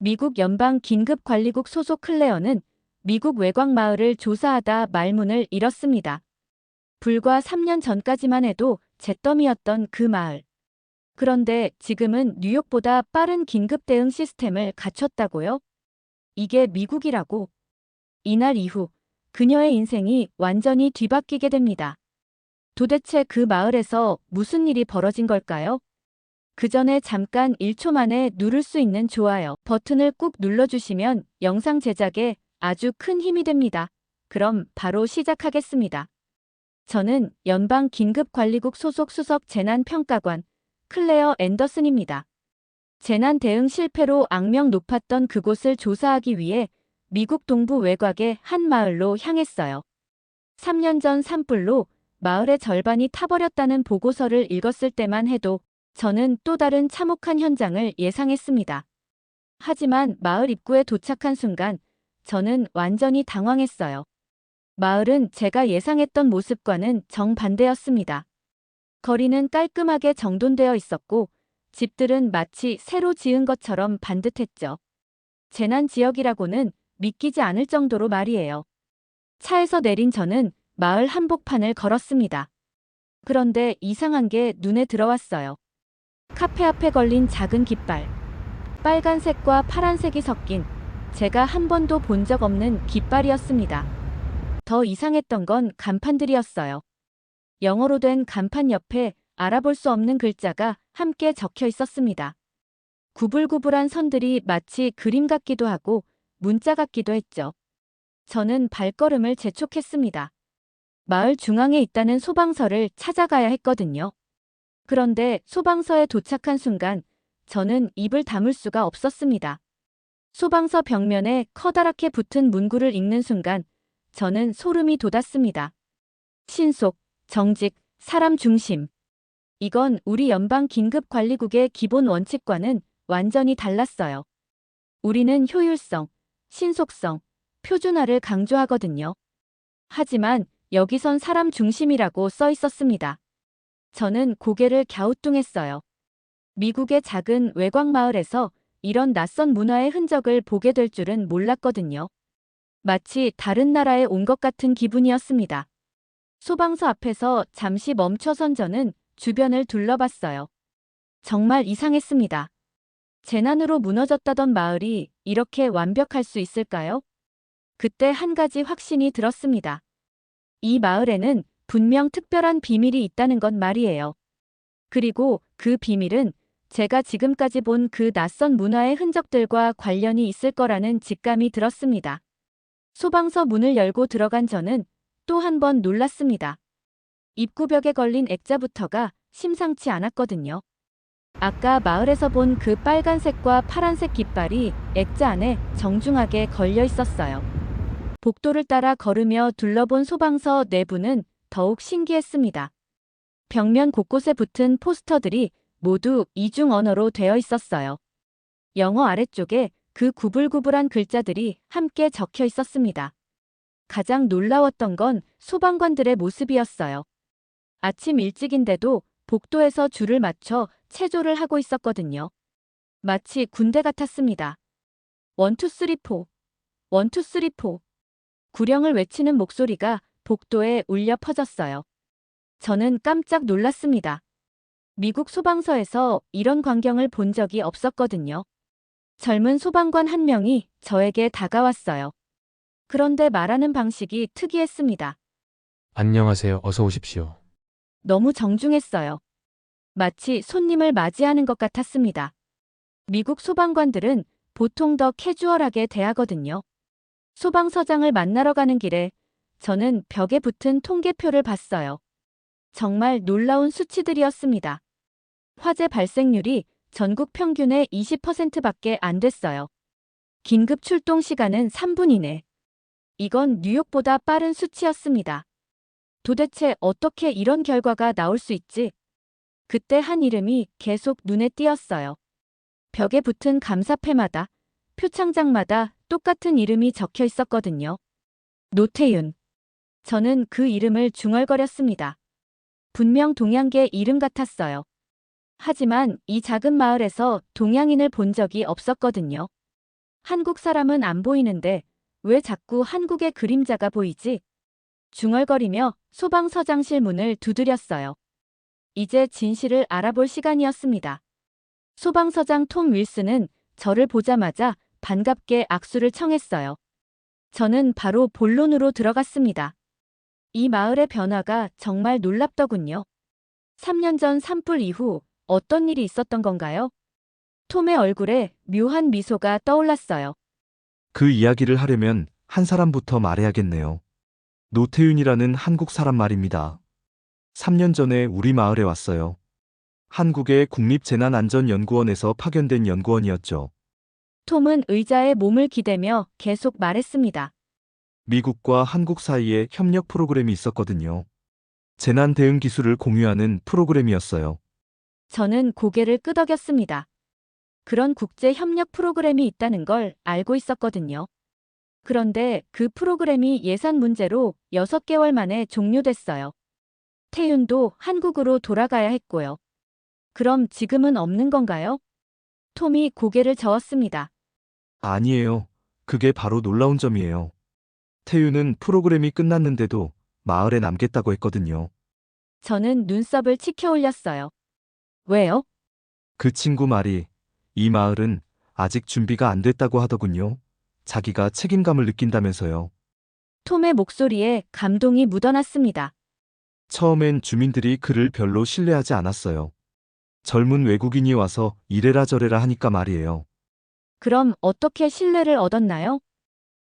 미국 연방 긴급관리국 소속 클레어는 미국 외곽 마을을 조사하다 말문을 잃었습니다. 불과 3년 전까지만 해도 잿더미였던 그 마을. 그런데 지금은 뉴욕보다 빠른 긴급 대응 시스템을 갖췄다고요? 이게 미국이라고. 이날 이후 그녀의 인생이 완전히 뒤바뀌게 됩니다. 도대체 그 마을에서 무슨 일이 벌어진 걸까요? 그 전에 잠깐 1초 만에 누를 수 있는 좋아요 버튼을 꾹 눌러주시면 영상 제작에 아주 큰 힘이 됩니다. 그럼 바로 시작하겠습니다. 저는 연방 긴급관리국 소속 수석 재난평가관 클레어 앤더슨입니다. 재난 대응 실패로 악명 높았던 그곳을 조사하기 위해 미국 동부 외곽의 한 마을로 향했어요. 3년 전 산불로 마을의 절반이 타버렸다는 보고서를 읽었을 때만 해도 저는 또 다른 참혹한 현장을 예상했습니다. 하지만 마을 입구에 도착한 순간 저는 완전히 당황했어요. 마을은 제가 예상했던 모습과는 정반대였습니다. 거리는 깔끔하게 정돈되어 있었고 집들은 마치 새로 지은 것처럼 반듯했죠. 재난 지역이라고는 믿기지 않을 정도로 말이에요. 차에서 내린 저는 마을 한복판을 걸었습니다. 그런데 이상한 게 눈에 들어왔어요. 카페 앞에 걸린 작은 깃발. 빨간색과 파란색이 섞인 제가 한 번도 본 적 없는 깃발이었습니다. 더 이상했던 건 간판들이었어요. 영어로 된 간판 옆에 알아볼 수 없는 글자가 함께 적혀 있었습니다. 구불구불한 선들이 마치 그림 같기도 하고 문자 같기도 했죠. 저는 발걸음을 재촉했습니다. 마을 중앙에 있다는 소방서를 찾아가야 했거든요. 그런데 소방서에 도착한 순간 저는 입을 다물 수가 없었습니다. 소방서 벽면에 커다랗게 붙은 문구를 읽는 순간 저는 소름이 돋았습니다. 신속, 정직, 사람 중심. 이건 우리 연방 긴급관리국의 기본 원칙과는 완전히 달랐어요. 우리는 효율성, 신속성, 표준화를 강조하거든요. 하지만 여기선 사람 중심이라고 써 있었습니다. 저는 고개를 갸우뚱했어요. 미국의 작은 외곽 마을에서 이런 낯선 문화의 흔적을 보게 될 줄은 몰랐거든요. 마치 다른 나라에 온 것 같은 기분이었습니다. 소방서 앞에서 잠시 멈춰선 저는 주변을 둘러봤어요. 정말 이상했습니다. 재난으로 무너졌다던 마을이 이렇게 완벽할 수 있을까요? 그때 한 가지 확신이 들었습니다. 이 마을에는 분명 특별한 비밀이 있다는 것 말이에요. 그리고 그 비밀은 제가 지금까지 본 그 낯선 문화의 흔적들과 관련이 있을 거라는 직감이 들었습니다. 소방서 문을 열고 들어간 저는 또 한 번 놀랐습니다. 입구벽에 걸린 액자부터가 심상치 않았거든요. 아까 마을에서 본 그 빨간색과 파란색 깃발이 액자 안에 정중하게 걸려 있었어요. 복도를 따라 걸으며 둘러본 소방서 내부는 더욱 신기했습니다. 벽면 곳곳에 붙은 포스터들이 모두 이중 언어로 되어 있었어요. 영어 아래쪽에 그 구불구불한 글자들이 함께 적혀 있었습니다. 가장 놀라웠던 건 소방관들의 모습이었어요. 아침 일찍인데도 복도에서 줄을 맞춰 체조를 하고 있었거든요. 마치 군대 같았습니다. 원투 쓰리 포, 원투 쓰리 포. 구령을 외치는 목소리가 복도에 울려 퍼졌어요. 저는 깜짝 놀랐습니다. 미국 소방서에서 이런 광경을 본 적이 없었거든요. 젊은 소방관 한 명이 저에게 다가왔어요. 그런데 말하는 방식이 특이했습니다. 안녕하세요. 어서 오십시오. 너무 정중했어요. 마치 손님을 맞이하는 것 같았습니다. 미국 소방관들은 보통 더 캐주얼하게 대하거든요. 소방서장을 만나러 가는 길에 저는 벽에 붙은 통계표를 봤어요. 정말 놀라운 수치들이었습니다. 화재 발생률이 전국 평균의 20%밖에 안 됐어요. 긴급 출동 시간은 3분 이내. 이건 뉴욕보다 빠른 수치였습니다. 도대체 어떻게 이런 결과가 나올 수 있지? 그때 한 이름이 계속 눈에 띄었어요. 벽에 붙은 감사패마다, 표창장마다 똑같은 이름이 적혀 있었거든요. 노태윤. 저는 그 이름을 중얼거렸습니다. 분명 동양계 이름 같았어요. 하지만 이 작은 마을에서 동양인을 본 적이 없었거든요. 한국 사람은 안 보이는데 왜 자꾸 한국의 그림자가 보이지? 중얼거리며 소방서장실 문을 두드렸어요. 이제 진실을 알아볼 시간이었습니다. 소방서장 톰 윌슨은 저를 보자마자 반갑게 악수를 청했어요. 저는 바로 본론으로 들어갔습니다. 이 마을의 변화가 정말 놀랍더군요. 3년 전 산불 이후 어떤 일이 있었던 건가요? 톰의 얼굴에 묘한 미소가 떠올랐어요. 그 이야기를 하려면 한 사람부터 말해야겠네요. 노태윤이라는 한국 사람 말입니다. 3년 전에 우리 마을에 왔어요. 한국의 국립재난안전연구원에서 파견된 연구원이었죠. 톰은 의자에 몸을 기대며 계속 말했습니다. 미국과 한국 사이에 협력 프로그램이 있었거든요. 재난 대응 기술을 공유하는 프로그램이었어요. 저는 고개를 끄덕였습니다. 그런 국제 협력 프로그램이 있다는 걸 알고 있었거든요. 그런데 그 프로그램이 예산 문제로 6개월 만에 종료됐어요. 태윤도 한국으로 돌아가야 했고요. 그럼 지금은 없는 건가요? 톰이 고개를 저었습니다. 아니에요. 그게 바로 놀라운 점이에요. 태유는 프로그램이 끝났는데도 마을에 남겠다고 했거든요. 저는 눈썹을 치켜 올렸어요. 왜요? 그 친구 말이 이 마을은 아직 준비가 안 됐다고 하더군요. 자기가 책임감을 느낀다면서요. 톰의 목소리에 감동이 묻어났습니다. 처음엔 주민들이 그를 별로 신뢰하지 않았어요. 젊은 외국인이 와서 이래라 저래라 하니까 말이에요. 그럼 어떻게 신뢰를 얻었나요?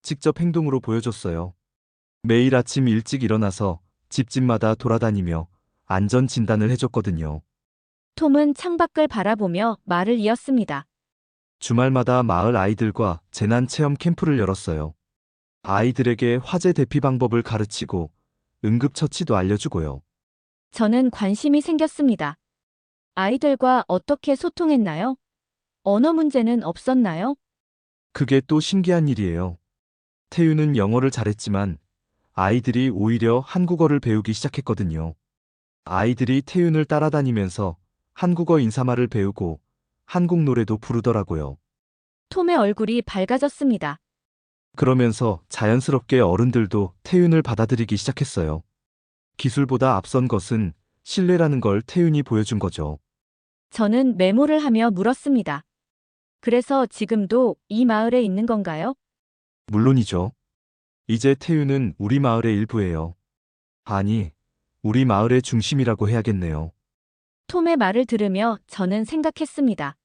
직접 행동으로 보여줬어요. 매일 아침 일찍 일어나서 집집마다 돌아다니며 안전 진단을 해줬거든요. 톰은 창밖을 바라보며 말을 이었습니다. 주말마다 마을 아이들과 재난 체험 캠프를 열었어요. 아이들에게 화재 대피 방법을 가르치고 응급처치도 알려주고요. 저는 관심이 생겼습니다. 아이들과 어떻게 소통했나요? 언어 문제는 없었나요? 그게 또 신기한 일이에요. 태유는 영어를 잘했지만 아이들이 오히려 한국어를 배우기 시작했거든요. 아이들이 태윤을 따라다니면서 한국어 인사말을 배우고 한국 노래도 부르더라고요. 톰의 얼굴이 밝아졌습니다. 그러면서 자연스럽게 어른들도 태윤을 받아들이기 시작했어요. 기술보다 앞선 것은 신뢰라는 걸 태윤이 보여준 거죠. 저는 메모를 하며 물었습니다. 그래서 지금도 이 마을에 있는 건가요? 물론이죠. 이제 태윤은 우리 마을의 일부예요. 아니, 우리 마을의 중심이라고 해야겠네요. 톰의 말을 들으며 저는 생각했습니다.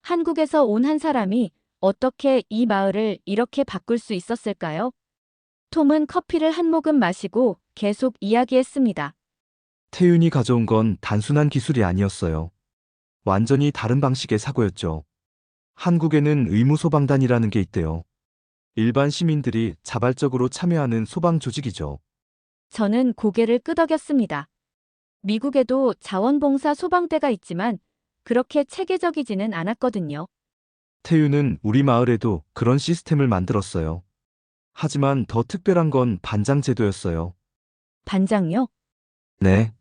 한국에서 온 한 사람이 어떻게 이 마을을 이렇게 바꿀 수 있었을까요? 톰은 커피를 한 모금 마시고 계속 이야기했습니다. 태윤이 가져온 건 단순한 기술이 아니었어요. 완전히 다른 방식의 사고였죠. 한국에는 의무소방단이라는 게 있대요. 일반 시민들이 자발적으로 참여하는 소방 조직이죠. 저는 고개를 끄덕였습니다. 미국에도 자원봉사 소방대가 있지만 그렇게 체계적이지는 않았거든요. 태유는 우리 마을에도 그런 시스템을 만들었어요. 하지만 더 특별한 건 반장 제도였어요. 반장요? 네.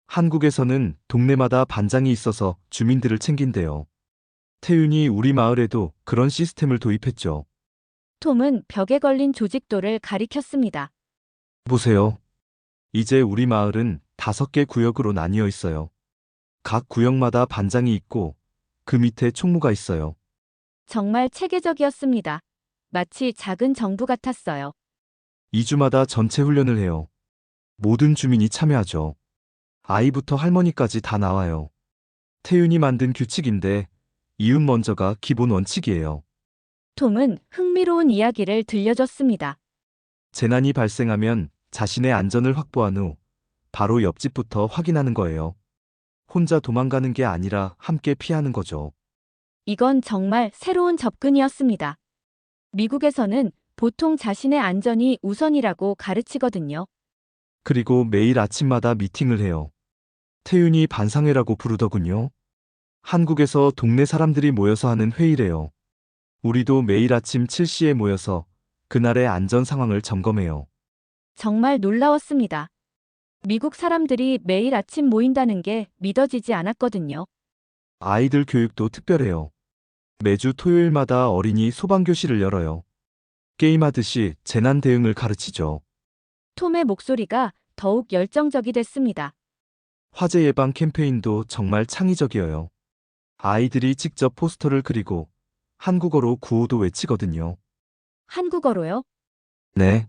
한국에서는 동네마다 반장이 있어서 주민들을 챙긴대요. 태윤이 우리 마을에도 그런 시스템을 도입했죠. 톰은 벽에 걸린 조직도를 가리켰습니다. 보세요. 이제 우리 마을은 5개 구역으로 나뉘어 있어요. 각 구역마다 반장이 있고 그 밑에 총무가 있어요. 정말 체계적이었습니다. 마치 작은 정부 같았어요. 2주마다 전체 훈련을 해요. 모든 주민이 참여하죠. 아이부터 할머니까지 다 나와요. 태윤이 만든 규칙인데 이웃 먼저가 기본 원칙이에요. 톰은 흥미로운 이야기를 들려줬습니다. 재난이 발생하면 자신의 안전을 확보한 후 바로 옆집부터 확인하는 거예요. 혼자 도망가는 게 아니라 함께 피하는 거죠. 이건 정말 새로운 접근이었습니다. 미국에서는 보통 자신의 안전이 우선이라고 가르치거든요. 그리고 매일 아침마다 미팅을 해요. 태윤이 반상회라고 부르더군요. 한국에서 동네 사람들이 모여서 하는 회의래요. 우리도 매일 아침 7시에 모여서 그날의 안전 상황을 점검해요. 정말 놀라웠습니다. 미국 사람들이 매일 아침 모인다는 게 믿어지지 않았거든요. 아이들 교육도 특별해요. 매주 토요일마다 어린이 소방교실을 열어요. 게임하듯이 재난 대응을 가르치죠. 톰의 목소리가 더욱 열정적이 됐습니다. 화재 예방 캠페인도 정말 창의적이어요. 아이들이 직접 포스터를 그리고 한국어로 구호도 외치거든요. 한국어로요? 네.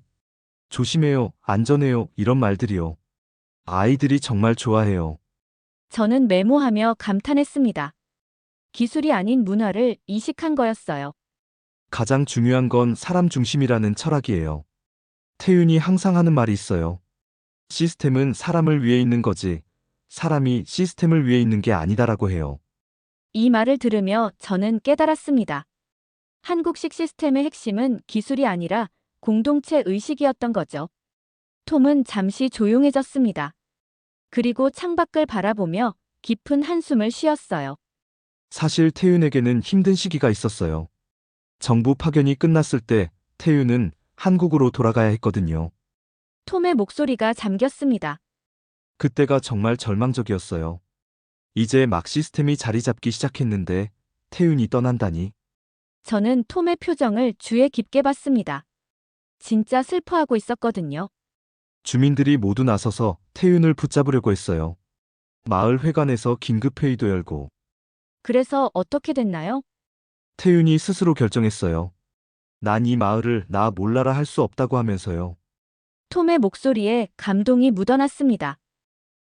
조심해요, 안전해요, 이런 말들이요. 아이들이 정말 좋아해요. 저는 메모하며 감탄했습니다. 기술이 아닌 문화를 이식한 거였어요. 가장 중요한 건 사람 중심이라는 철학이에요. 태윤이 항상 하는 말이 있어요. 시스템은 사람을 위해 있는 거지, 사람이 시스템을 위해 있는 게 아니다라고 해요. 이 말을 들으며 저는 깨달았습니다. 한국식 시스템의 핵심은 기술이 아니라 공동체 의식이었던 거죠. 톰은 잠시 조용해졌습니다. 그리고 창밖을 바라보며 깊은 한숨을 쉬었어요. 사실 태윤에게는 힘든 시기가 있었어요. 정부 파견이 끝났을 때 태윤은 한국으로 돌아가야 했거든요. 톰의 목소리가 잠겼습니다. 그때가 정말 절망적이었어요. 이제 막 시스템이 자리 잡기 시작했는데 태윤이 떠난다니. 저는 톰의 표정을 주의 깊게 봤습니다. 진짜 슬퍼하고 있었거든요. 주민들이 모두 나서서 태윤을 붙잡으려고 했어요. 마을 회관에서 긴급 회의도 열고 그래서 어떻게 됐나요? 태윤이 스스로 결정했어요. 난 이 마을을 나 몰라라 할 수 없다고 하면서요. 톰의 목소리에 감동이 묻어났습니다.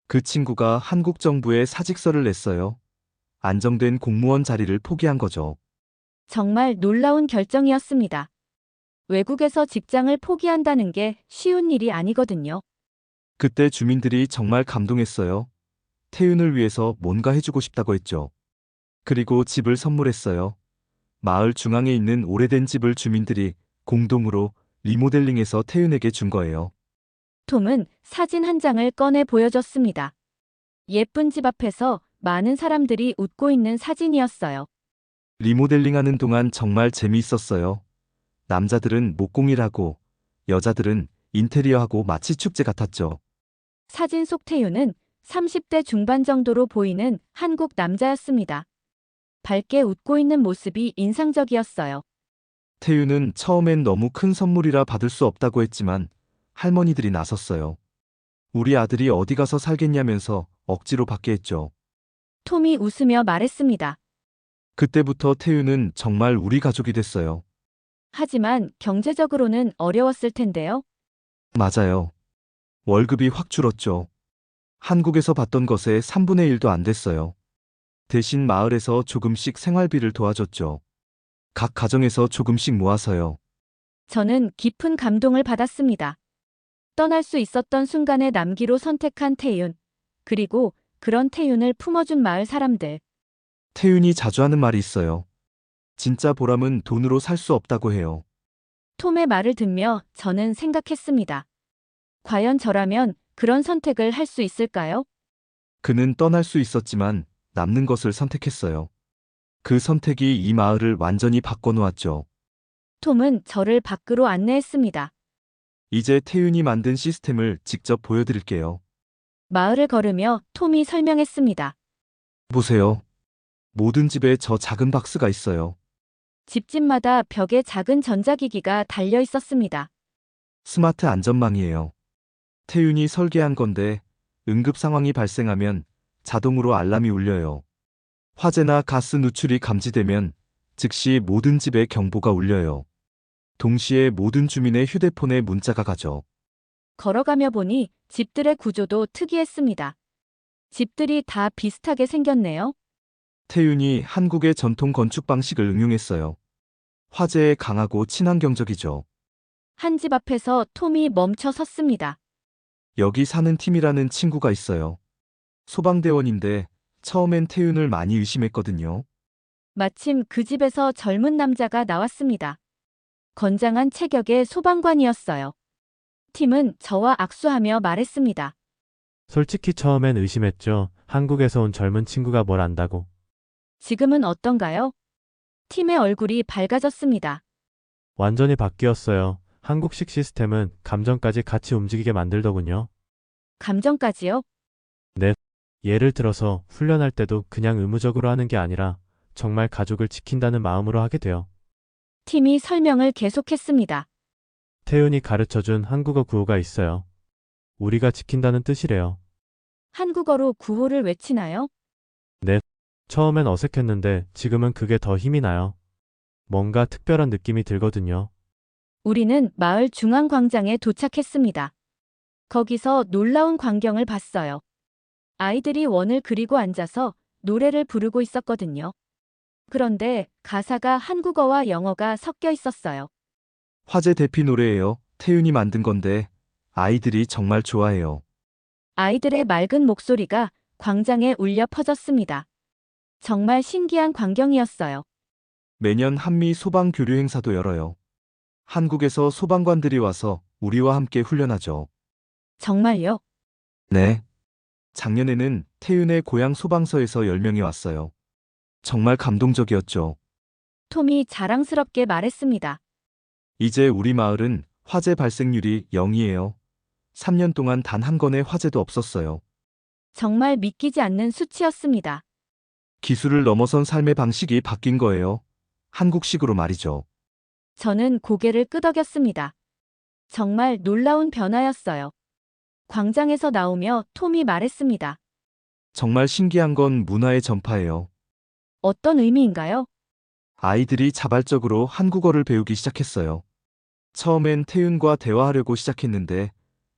그 친구가 한국 정부에 사직서를 냈어요. 안정된 공무원 자리를 포기한 거죠. 정말 놀라운 결정이었습니다. 외국에서 직장을 포기한다는 게 쉬운 일이 아니거든요. 그때 주민들이 정말 감동했어요. 태윤을 위해서 뭔가 해주고 싶다고 했죠. 그리고 집을 선물했어요. 마을 중앙에 있는 오래된 집을 주민들이 공동으로 리모델링해서 태윤에게 준 거예요. 톰은 사진 한 장을 꺼내 보여줬습니다. 예쁜 집 앞에서 많은 사람들이 웃고 있는 사진이었어요. 리모델링하는 동안 정말 재미있었어요. 남자들은 목공일하고 여자들은 인테리어하고 마치 축제 같았죠. 사진 속 태유는 30대 중반 정도로 보이는 한국 남자였습니다. 밝게 웃고 있는 모습이 인상적이었어요. 태윤은 처음엔 너무 큰 선물이라 받을 수 없다고 했지만 할머니들이 나섰어요. 우리 아들이 어디 가서 살겠냐면서 억지로 받게 했죠. 톰이 웃으며 말했습니다. 그때부터 태윤은 정말 우리 가족이 됐어요. 하지만 경제적으로는 어려웠을 텐데요. 맞아요. 월급이 확 줄었죠. 한국에서 받던 것의 3분의 1도 안 됐어요. 대신 마을에서 조금씩 생활비를 도와줬죠. 각 가정에서 조금씩 모아서요. 저는 깊은 감동을 받았습니다. 떠날 수 있었던 순간에 남기로 선택한 태윤, 그리고 그런 태윤을 품어준 마을 사람들. 태윤이 자주 하는 말이 있어요. 진짜 보람은 돈으로 살 수 없다고 해요. 톰의 말을 듣며 저는 생각했습니다. 과연 저라면 그런 선택을 할 수 있을까요? 그는 떠날 수 있었지만 남는 것을 선택했어요. 그 선택이 이 마을을 완전히 바꿔놓았죠. 톰은 저를 밖으로 안내했습니다. 이제 태윤이 만든 시스템을 직접 보여드릴게요. 마을을 걸으며 톰이 설명했습니다. 보세요. 모든 집에 저 작은 박스가 있어요. 집집마다 벽에 작은 전자기기가 달려 있었습니다. 스마트 안전망이에요. 태윤이 설계한 건데 응급 상황이 발생하면 자동으로 알람이 울려요. 화재나 가스 누출이 감지되면 즉시 모든 집에 경보가 울려요. 동시에 모든 주민의 휴대폰에 문자가 가죠. 걸어가며 보니 집들의 구조도 특이했습니다. 집들이 다 비슷하게 생겼네요. 태윤이 한국의 전통 건축 방식을 응용했어요. 화재에 강하고 친환경적이죠. 한 집 앞에서 톰이 멈춰 섰습니다. 여기 사는 팀이라는 친구가 있어요. 소방대원인데 처음엔 태윤을 많이 의심했거든요. 마침 그 집에서 젊은 남자가 나왔습니다. 건장한 체격의 소방관이었어요. 팀은 저와 악수하며 말했습니다. 솔직히 처음엔 의심했죠. 한국에서 온 젊은 친구가 뭘 안다고. 지금은 어떤가요? 팀의 얼굴이 밝아졌습니다. 완전히 바뀌었어요. 한국식 시스템은 감정까지 같이 움직이게 만들더군요. 감정까지요? 예를 들어서 훈련할 때도 그냥 의무적으로 하는 게 아니라 정말 가족을 지킨다는 마음으로 하게 돼요. 팀이 설명을 계속했습니다. 태윤이 가르쳐준 한국어 구호가 있어요. 우리가 지킨다는 뜻이래요. 한국어로 구호를 외치나요? 처음엔 어색했는데 지금은 그게 더 힘이 나요. 뭔가 특별한 느낌이 들거든요. 우리는 마을 중앙광장에 도착했습니다. 거기서 놀라운 광경을 봤어요. 아이들이 원을 그리고 앉아서 노래를 부르고 있었거든요. 그런데 가사가 한국어와 영어가 섞여 있었어요. 화제 대피 노래예요. 태윤이 만든 건데 아이들이 정말 좋아해요. 아이들의 맑은 목소리가 광장에 울려 퍼졌습니다. 정말 신기한 광경이었어요. 매년 한미 소방 교류 행사도 열어요. 한국에서 소방관들이 와서 우리와 함께 훈련하죠. 정말요? 네. 작년에는 태윤의 고향 소방서에서 10명이 왔어요. 정말 감동적이었죠. 톰이 자랑스럽게 말했습니다. 이제 우리 마을은 화재 발생률이 0이에요. 3년 동안 단 한 건의 화재도 없었어요. 정말 믿기지 않는 수치였습니다. 기술을 넘어선 삶의 방식이 바뀐 거예요. 한국식으로 말이죠. 저는 고개를 끄덕였습니다. 정말 놀라운 변화였어요. 광장에서 나오며 톰이 말했습니다. 정말 신기한 건 문화의 전파예요. 어떤 의미인가요? 아이들이 자발적으로 한국어를 배우기 시작했어요. 처음엔 태윤과 대화하려고 시작했는데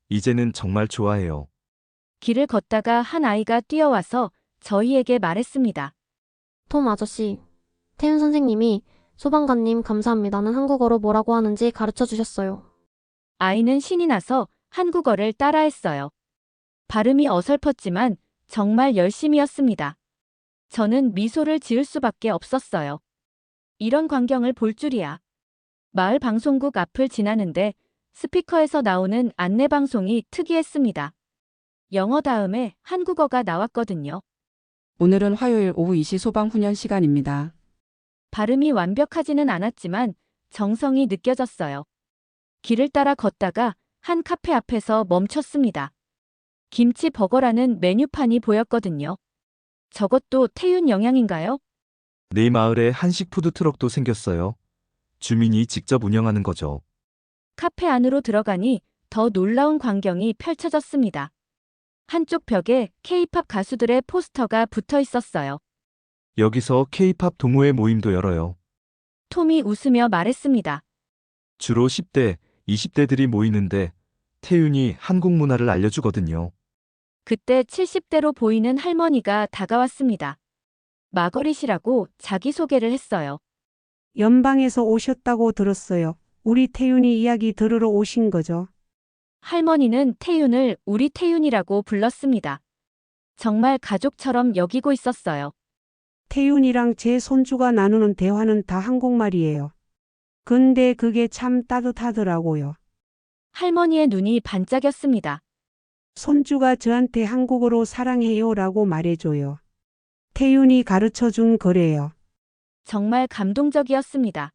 이제는 정말 좋아해요. 길을 걷다가 한 아이가 뛰어와서 저희에게 말했습니다. 톰 아저씨, 태윤 선생님이 소방관님 감사합니다는 한국어로 뭐라고 하는지 가르쳐 주셨어요. 아이는 신이 나서 한국어를 따라했어요. 발음이 어설펐지만 정말 열심이었습니다. 저는 미소를 지을 수밖에 없었어요. 이런 광경을 볼 줄이야. 마을 방송국 앞을 지나는데 스피커에서 나오는 안내방송이 특이했습니다. 영어 다음에 한국어가 나왔거든요. 오늘은 화요일 오후 2시 소방 훈련 시간입니다. 발음이 완벽하지는 않았지만 정성이 느껴졌어요. 길을 따라 걷다가 한 카페 앞에서 멈췄습니다. 김치 버거라는 메뉴판이 보였거든요. 저것도 태윤 영양인가요? 내 마을에 한식 푸드 트럭도 생겼어요. 주민이 직접 운영하는 거죠. 카페 안으로 들어가니 더 놀라운 광경이 펼쳐졌습니다. 한쪽 벽에 K-팝 가수들의 포스터가 붙어 있었어요. 여기서 K-팝 동호회 모임도 열어요. 톰이 웃으며 말했습니다. 주로 10대, 20대들이 모이는데 태윤이 한국 문화를 알려주거든요. 그때 70대로 보이는 할머니가 다가왔습니다. 마거릿이라고 자기소개를 했어요. 연방에서 오셨다고 들었어요. 우리 태윤이 이야기 들으러 오신 거죠? 할머니는 태윤을 우리 태윤이라고 불렀습니다. 정말 가족처럼 여기고 있었어요. 태윤이랑 제 손주가 나누는 대화는 다 한국말이에요. 근데 그게 참 따뜻하더라고요. 할머니의 눈이 반짝였습니다. 손주가 저한테 한국어로 사랑해요라고 말해줘요. 태윤이 가르쳐준 거래요. 정말 감동적이었습니다.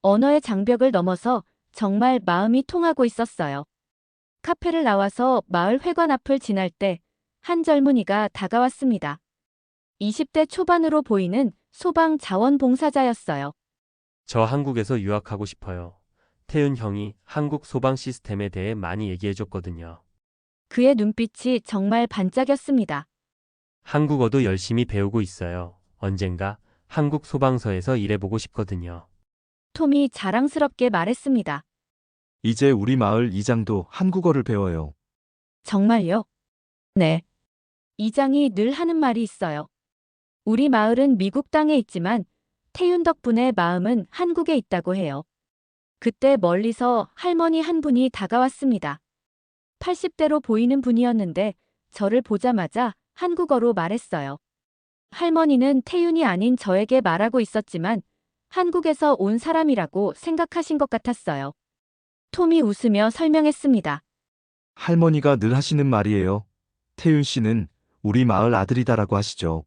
언어의 장벽을 넘어서 정말 마음이 통하고 있었어요. 카페를 나와서 마을 회관 앞을 지날 때 한 젊은이가 다가왔습니다. 20대 초반으로 보이는 소방 자원봉사자였어요. 저 한국에서 유학하고 싶어요. 태윤 형이 한국 소방 시스템에 대해 많이 얘기해줬거든요. 그의 눈빛이 정말 반짝였습니다. 한국어도 열심히 배우고 있어요. 언젠가 한국 소방서에서 일해보고 싶거든요. 톰이 자랑스럽게 말했습니다. 이제 우리 마을 이장도 한국어를 배워요. 정말요? 네. 이장이 늘 하는 말이 있어요. 우리 마을은 미국 땅에 있지만 태윤 덕분에 마음은 한국에 있다고 해요. 그때 멀리서 할머니 한 분이 다가왔습니다. 80대로 보이는 분이었는데 저를 보자마자 한국어로 말했어요. 할머니는 태윤이 아닌 저에게 말하고 있었지만 한국에서 온 사람이라고 생각하신 것 같았어요. 톰이 웃으며 설명했습니다. 할머니가 늘 하시는 말이에요. 태윤 씨는 우리 마을 아들이다라고 하시죠.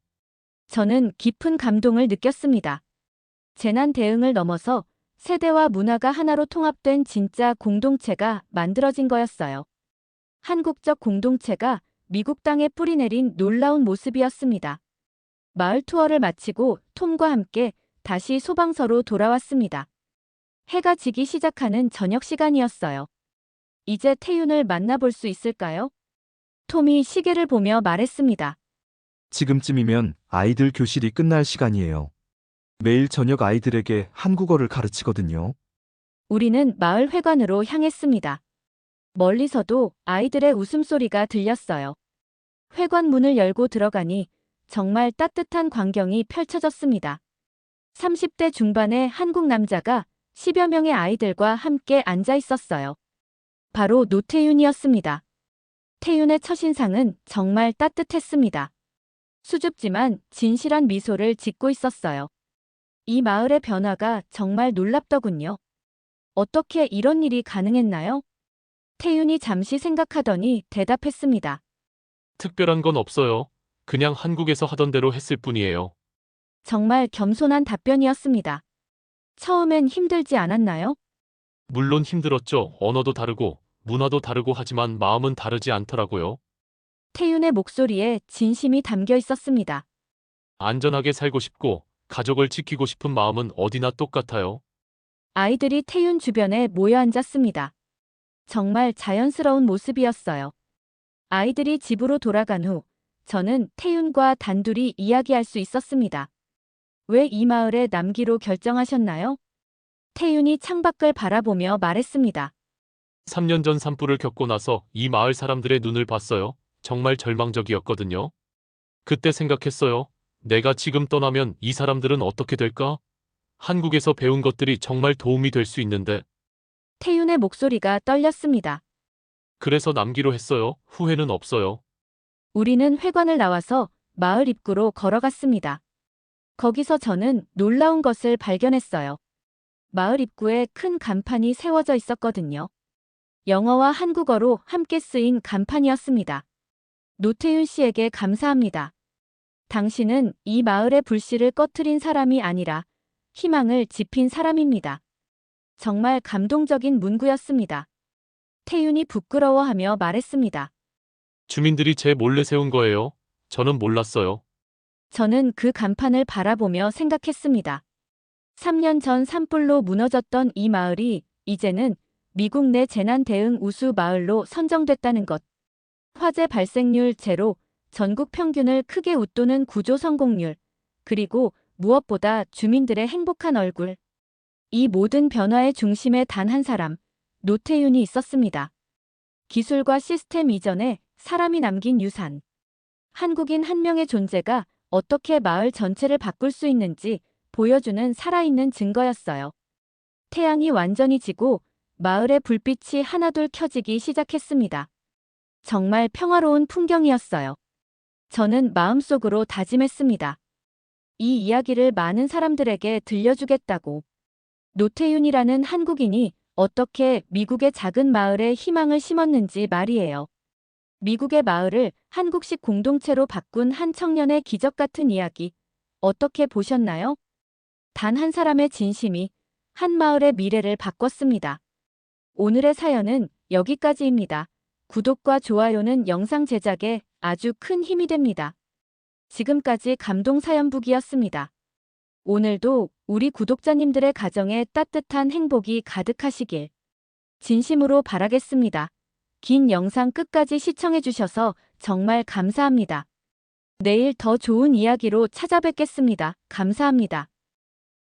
저는 깊은 감동을 느꼈습니다. 재난 대응을 넘어서 세대와 문화가 하나로 통합된 진짜 공동체가 만들어진 거였어요. 한국적 공동체가 미국 땅에 뿌리내린 놀라운 모습이었습니다. 마을 투어를 마치고 톰과 함께 다시 소방서로 돌아왔습니다. 해가 지기 시작하는 저녁 시간이었어요. 이제 태윤을 만나볼 수 있을까요? 톰이 시계를 보며 말했습니다. 지금쯤이면 아이들 교실이 끝날 시간이에요. 매일 저녁 아이들에게 한국어를 가르치거든요. 우리는 마을 회관으로 향했습니다. 멀리서도 아이들의 웃음소리가 들렸어요. 회관 문을 열고 들어가니 정말 따뜻한 광경이 펼쳐졌습니다. 30대 중반의 한국 남자가 10여 명의 아이들과 함께 앉아 있었어요. 바로 노태윤이었습니다. 태윤의 첫인상은 정말 따뜻했습니다. 수줍지만 진실한 미소를 짓고 있었어요. 이 마을의 변화가 정말 놀랍더군요. 어떻게 이런 일이 가능했나요? 태윤이 잠시 생각하더니 대답했습니다. 특별한 건 없어요. 그냥 한국에서 하던 대로 했을 뿐이에요. 정말 겸손한 답변이었습니다. 처음엔 힘들지 않았나요? 물론 힘들었죠. 언어도 다르고 문화도 다르고 하지만 마음은 다르지 않더라고요. 태윤의 목소리에 진심이 담겨 있었습니다. 안전하게 살고 싶고 가족을 지키고 싶은 마음은 어디나 똑같아요. 아이들이 태윤 주변에 모여 앉았습니다. 정말 자연스러운 모습이었어요. 아이들이 집으로 돌아간 후 저는 태윤과 단둘이 이야기할 수 있었습니다. 왜 이 마을에 남기로 결정하셨나요? 태윤이 창밖을 바라보며 말했습니다. 3년 전 산불을 겪고 나서 이 마을 사람들의 눈을 봤어요. 정말 절망적이었거든요. 그때 생각했어요. 내가 지금 떠나면 이 사람들은 어떻게 될까? 한국에서 배운 것들이 정말 도움이 될 수 있는데. 태윤의 목소리가 떨렸습니다. 그래서 남기로 했어요. 후회는 없어요. 우리는 회관을 나와서 마을 입구로 걸어갔습니다. 거기서 저는 놀라운 것을 발견했어요. 마을 입구에 큰 간판이 세워져 있었거든요. 영어와 한국어로 함께 쓰인 간판이었습니다. 노태윤 씨에게 감사합니다. 당신은 이 마을의 불씨를 꺼트린 사람이 아니라 희망을 지핀 사람입니다. 정말 감동적인 문구였습니다. 태윤이 부끄러워하며 말했습니다. 주민들이 제 몰래 세운 거예요. 저는 몰랐어요. 저는 그 간판을 바라보며 생각했습니다. 3년 전 산불로 무너졌던 이 마을이 이제는 미국 내 재난 대응 우수 마을로 선정됐다는 것. 화재 발생률 제로, 전국 평균을 크게 웃도는 구조 성공률, 그리고 무엇보다 주민들의 행복한 얼굴. 이 모든 변화의 중심에 단 한 사람, 노태윤이 있었습니다. 기술과 시스템 이전에 사람이 남긴 유산. 한국인 한 명의 존재가 어떻게 마을 전체를 바꿀 수 있는지 보여주는 살아있는 증거였어요. 태양이 완전히 지고 마을의 불빛이 하나둘 켜지기 시작했습니다. 정말 평화로운 풍경이었어요. 저는 마음속으로 다짐했습니다. 이 이야기를 많은 사람들에게 들려주겠다고. 노태윤이라는 한국인이 어떻게 미국의 작은 마을에 희망을 심었는지 말이에요. 미국의 마을을 한국식 공동체로 바꾼 한 청년의 기적 같은 이야기, 어떻게 보셨나요? 단 한 사람의 진심이 한 마을의 미래를 바꿨습니다. 오늘의 사연은 여기까지입니다. 구독과 좋아요는 영상 제작에 아주 큰 힘이 됩니다. 지금까지 감동사연북이었습니다. 오늘도 우리 구독자님들의 가정에 따뜻한 행복이 가득하시길 진심으로 바라겠습니다. 긴 영상 끝까지 시청해주셔서 정말 감사합니다. 내일 더 좋은 이야기로 찾아뵙겠습니다. 감사합니다.